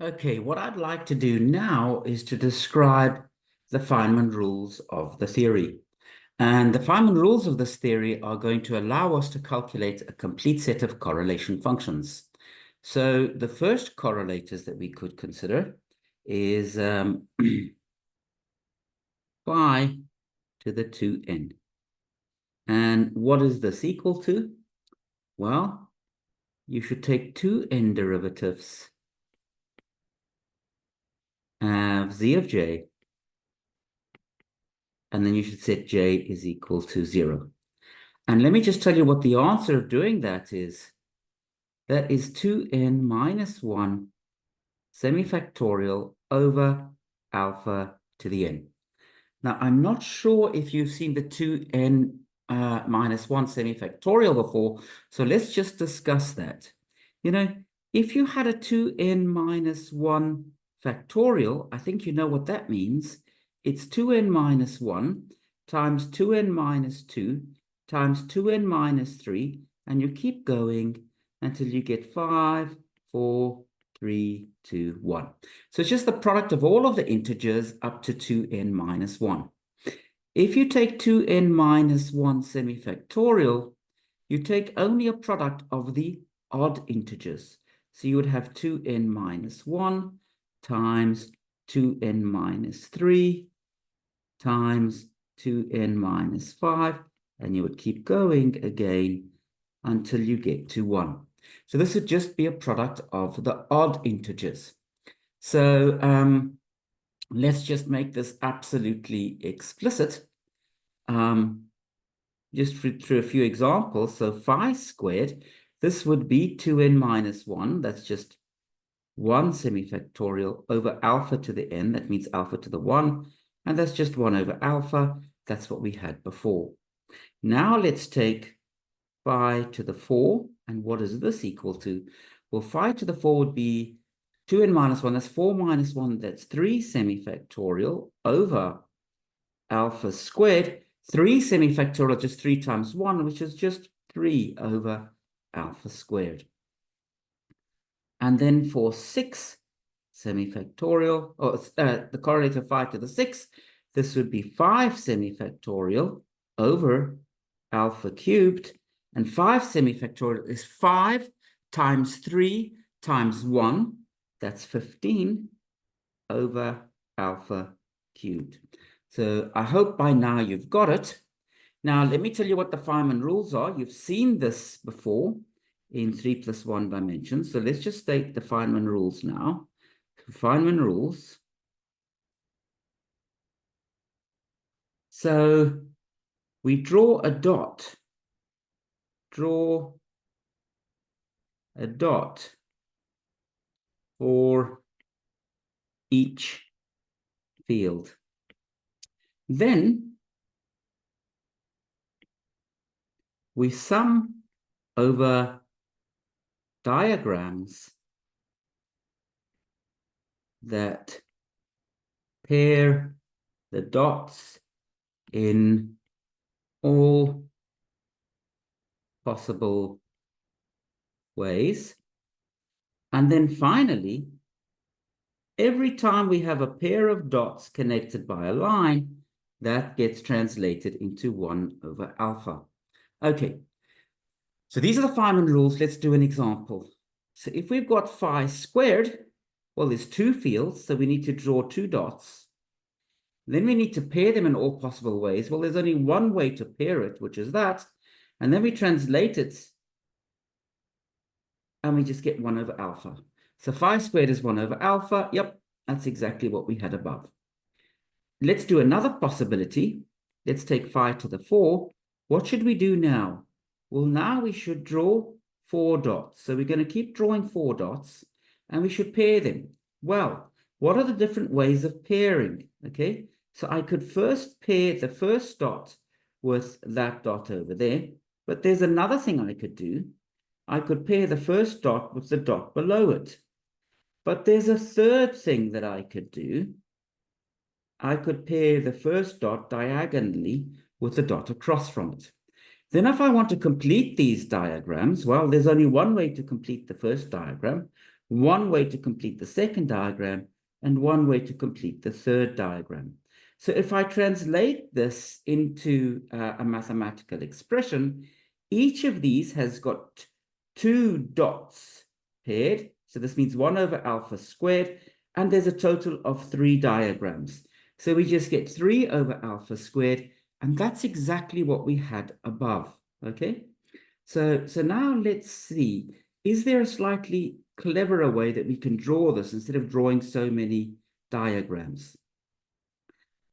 Okay, what I'd like to do now is to describe the Feynman rules of the theory. And the Feynman rules of this theory are going to allow us to calculate a complete set of correlation functions. So the first correlators that we could consider is phi to the 2n. And what is this equal to? Well, you should take 2n derivatives of z of j, and then you should set j is equal to 0. And let me just tell you what the answer of doing that is. That is 2n minus 1 semifactorial over alpha to the n. Now, I'm not sure if you've seen the 2n minus 1 semifactorial before, so let's just discuss that. You know, if you had a 2n minus 1 factorial, I think you know what that means. It's 2n minus 1 times 2n minus 2 times 2n minus 3, and you keep going until you get 5, 4, 3, 2, 1. So it's just the product of all of the integers up to 2n minus 1. If you take 2n minus 1 semifactorial, you take only a product of the odd integers. So you would have 2n minus 1 times 2n minus 3 times 2n minus 5, and you would keep going again until you get to 1. So this would just be a product of the odd integers. So let's just make this absolutely explicit. Just through a few examples. So phi squared, this would be 2n minus 1. That's just 1 semifactorial over alpha to the n. That means alpha to the 1. And that's just 1 over alpha. That's what we had before. Now let's take phi to the 4. And what is this equal to? Well, phi to the 4 would be 2n minus 1. That's 4 minus 1. That's 3 semifactorial over alpha squared. 3 semifactorial, just 3 times 1, which is just 3 over alpha squared. And then for 6 semifactorial, or the correlator 5 to the 6, this would be 5 semifactorial over alpha cubed. And 5 semifactorial is 5 times 3 times 1. That's 15 over alpha cubed. So I hope by now you've got it. Now, let me tell you what the Feynman rules are. You've seen this before in 3 plus 1 dimensions. So let's just state the Feynman rules now. Feynman rules. So we draw a dot. Draw a dot for each field. Then we sum over diagrams that pair the dots in all possible ways. And then finally, every time we have a pair of dots connected by a line, that gets translated into 1 over alpha. Okay, so these are the Feynman rules. Let's do an example. So if we've got phi squared, well, there's 2 fields, so we need to draw 2 dots. Then we need to pair them in all possible ways. Well, there's only one way to pair it, which is that. And then we translate it, and we just get 1 over alpha. So phi squared is 1 over alpha. Yep, that's exactly what we had above. Let's do another possibility. Let's take phi to the 4. What should we do now? Well, now we should draw 4 dots. So we're going to keep drawing 4 dots, and we should pair them. Well, what are the different ways of pairing? Okay, so I could first pair the first dot with that dot over there, but there's another thing I could do. I could pair the first dot with the dot below it. But there's a third thing that I could do. I could pair the first dot diagonally with the dot across from it. Then if I want to complete these diagrams, well, there's only one way to complete the first diagram. one way to complete the second diagram, and one way to complete the third diagram. So if I translate this into a mathematical expression, each of these has got 2 dots paired. So this means 1 over alpha squared, and there's a total of 3 diagrams. So we just get 3 over alpha squared, and that's exactly what we had above, okay? So now let's see, is there a slightly cleverer way that we can draw this instead of drawing so many diagrams?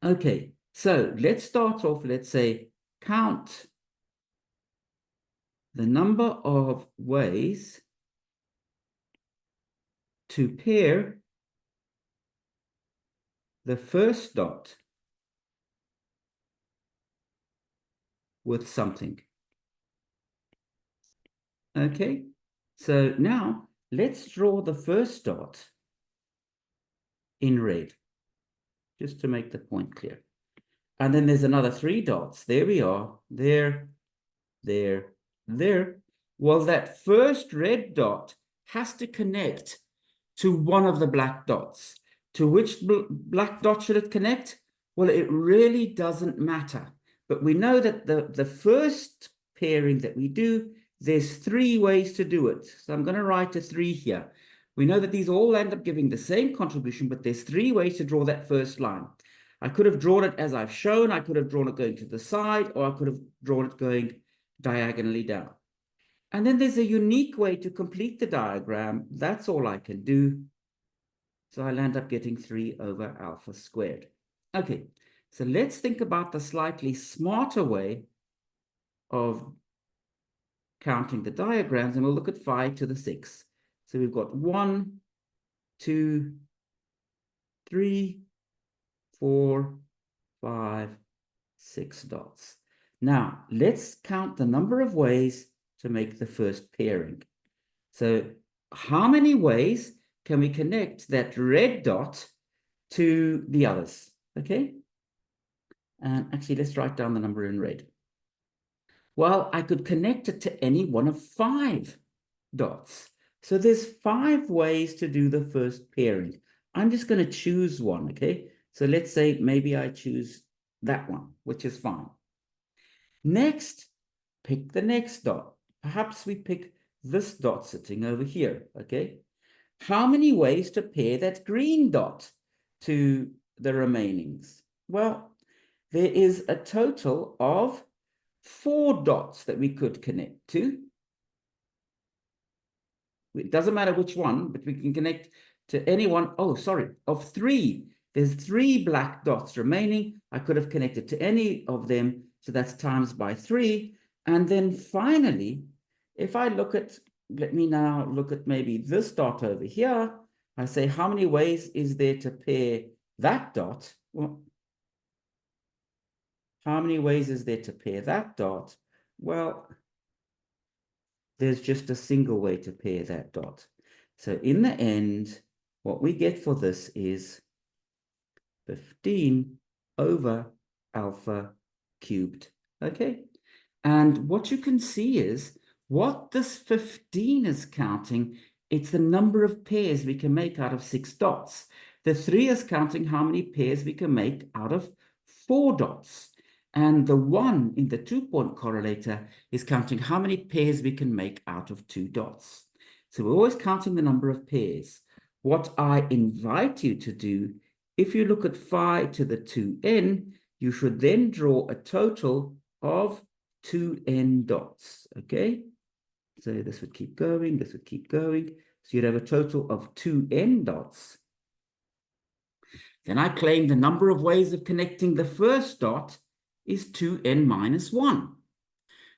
Okay, so let's start off, let's say, count the number of ways to pair the first dot with something. Okay, so now let's draw the first dot in red, just to make the point clear. And then there's another 3 dots. There we are, there, there, there. Well, that first red dot has to connect to one of the black dots. To which black dot should it connect? Well, it really doesn't matter. But we know that the first pairing that we do, there's 3 ways to do it. So I'm going to write a 3 here. We know that these all end up giving the same contribution, but there's 3 ways to draw that first line. I could have drawn it as I've shown. I could have drawn it going to the side, or I could have drawn it going diagonally down. And then there's a unique way to complete the diagram. That's all I can do. So I'll end up getting 3 over alpha squared. Okay, so let's think about the slightly smarter way of counting the diagrams, and we'll look at 5 to the 6. So we've got 1, 2, 3, 4, 5, 6 dots. Now, let's count the number of ways to make the first pairing. So how many ways can we connect that red dot to the others? Okay. And actually, let's write down the number in red. Well, I could connect it to any one of 5 dots. So there's 5 ways to do the first pairing. I'm just going to choose one, okay? So let's say maybe I choose that one, which is fine. Next, pick the next dot. Perhaps we pick this dot sitting over here, okay? How many ways to pair that green dot to the remainings? Well, there is a total of 4 dots that we could connect to. It doesn't matter which one, but we can connect to any one. Oh, sorry, of 3. There's 3 black dots remaining. I could have connected to any of them. So that's times by 3. And then finally, if I look at, let me now look at maybe this dot over here. I say, how many ways is there to pair that dot? Well, how many ways is there to pair that dot? Well, there's just a single way to pair that dot. So in the end, what we get for this is 15 over alpha cubed, okay? And what you can see is what this 15 is counting, it's the number of pairs we can make out of 6 dots. The 3 is counting how many pairs we can make out of 4 dots. And the 1 in the 2-point correlator is counting how many pairs we can make out of 2 dots. So we're always counting the number of pairs. What I invite you to do, if you look at phi to the 2n, you should then draw a total of 2n dots, okay? So this would keep going, this would keep going. So you'd have a total of 2n dots. Then I claim the number of ways of connecting the first dot is 2n minus 1.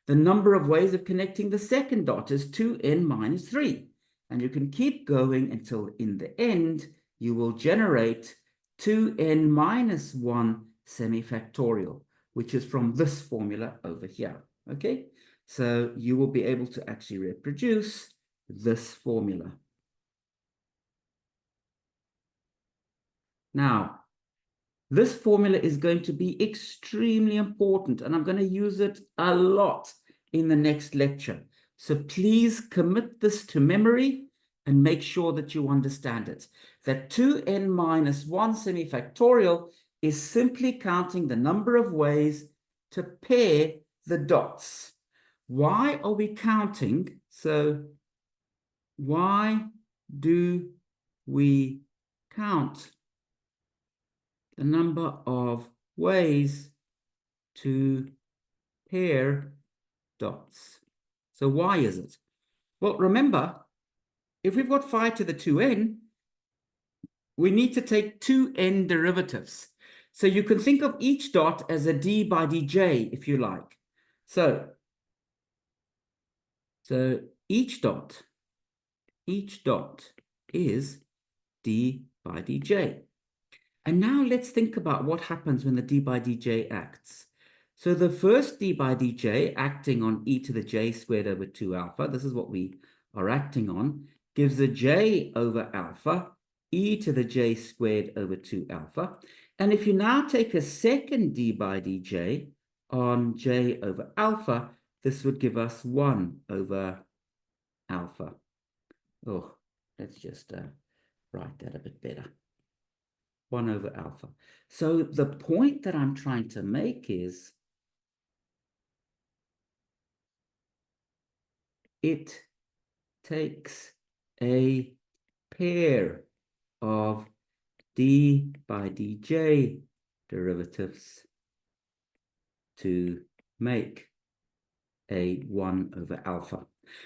The number of ways of connecting the second dot is 2n minus 3. And you can keep going until in the end, you will generate 2n minus 1 semifactorial, which is from this formula over here, okay? So you will be able to actually reproduce this formula. Now, this formula is going to be extremely important, and I'm going to use it a lot in the next lecture. So please commit this to memory and make sure that you understand it. That 2n minus 1 semifactorial is simply counting the number of ways to pair the dots. Why are we counting? So why do we count the number of ways to pair dots? So why is it? Well, remember, if we've got phi to the 2n, we need to take 2n derivatives. So you can think of each dot as a d by dj, if you like. So each dot is d by dj. And now let's think about what happens when the d by dj acts. So the first d by dj acting on e to the j squared over 2 alpha, this is what we are acting on, gives a j over alpha, e to the j squared over 2 alpha. And if you now take a second d by dj on j over alpha, this would give us 1 over alpha. Oh, let's just write that a bit better. 1 over alpha. So the point that I'm trying to make is it takes a pair of d by dj derivatives to make a 1 over alpha.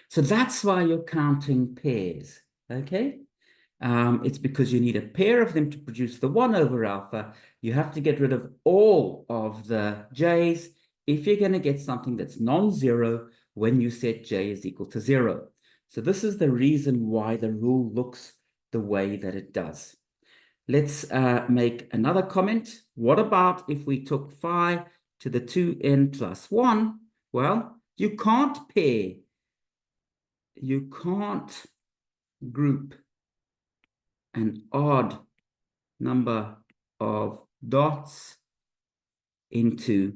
So that's why you're counting pairs, okay? It's because you need a pair of them to produce the 1 over alpha. You have to get rid of all of the j's if you're going to get something that's non-zero when you set j is equal to 0. So this is the reason why the rule looks the way that it does. Let's make another comment. What about if we took phi to the 2n plus 1? Well, you can't pair. You can't group an odd number of dots into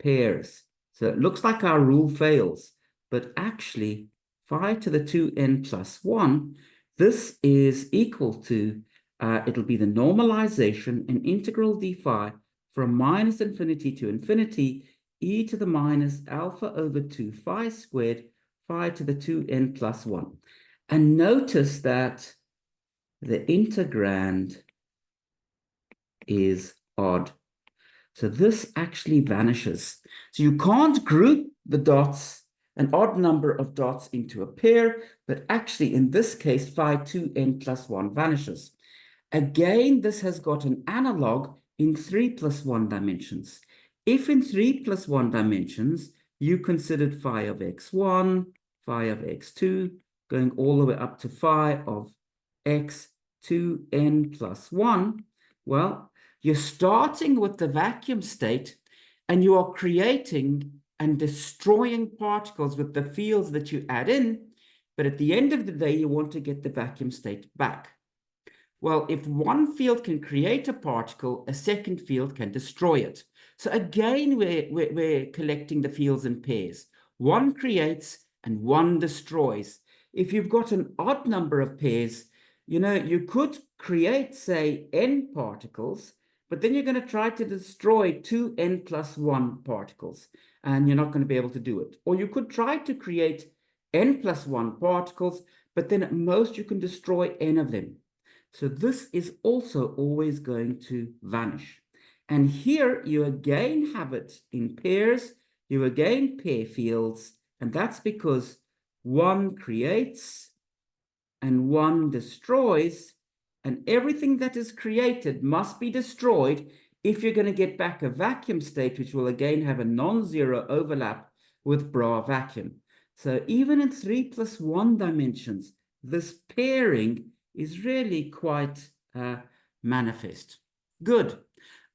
pairs. So it looks like our rule fails, but actually phi to the 2n plus 1, this is equal to, it'll be the normalization and integral d phi from minus infinity to infinity, e to the minus alpha over 2 phi squared, phi to the 2n plus 1. And notice that the integrand is odd. So this actually vanishes. So you can't group the dots, an odd number of dots into a pair, but actually in this case, phi 2n plus 1 vanishes. Again, this has got an analog in 3 plus 1 dimensions. If in 3 plus 1 dimensions, you considered phi of x1, phi of x2, going all the way up to phi of x2n plus 1, well, you're starting with the vacuum state and you are creating and destroying particles with the fields that you add in, but at the end of the day, you want to get the vacuum state back. Well, if one field can create a particle, a second field can destroy it. So again, we're collecting the fields in pairs. One creates and one destroys. If you've got an odd number of pairs, you could create, say, n particles, but then you're going to try to destroy 2n plus 1 particles, and you're not going to be able to do it. Or you could try to create n plus 1 particles, but then at most you can destroy n of them. So this is also always going to vanish. And here you again have it in pairs, you again pair fields, and that's because one creates and one destroys, and everything that is created must be destroyed if you're going to get back a vacuum state, which will again have a non-zero overlap with Bra vacuum. So even in 3 plus 1 dimensions, this pairing is really quite manifest. Good.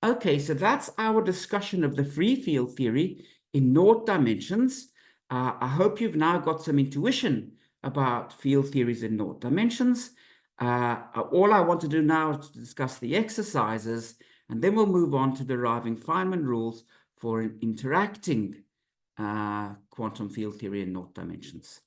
Okay, so that's our discussion of the free field theory in naught dimensions. I hope you've now got some intuition about field theories in naught dimensions. All I want to do now is to discuss the exercises, and then we'll move on to deriving Feynman rules for interacting quantum field theory in naught dimensions.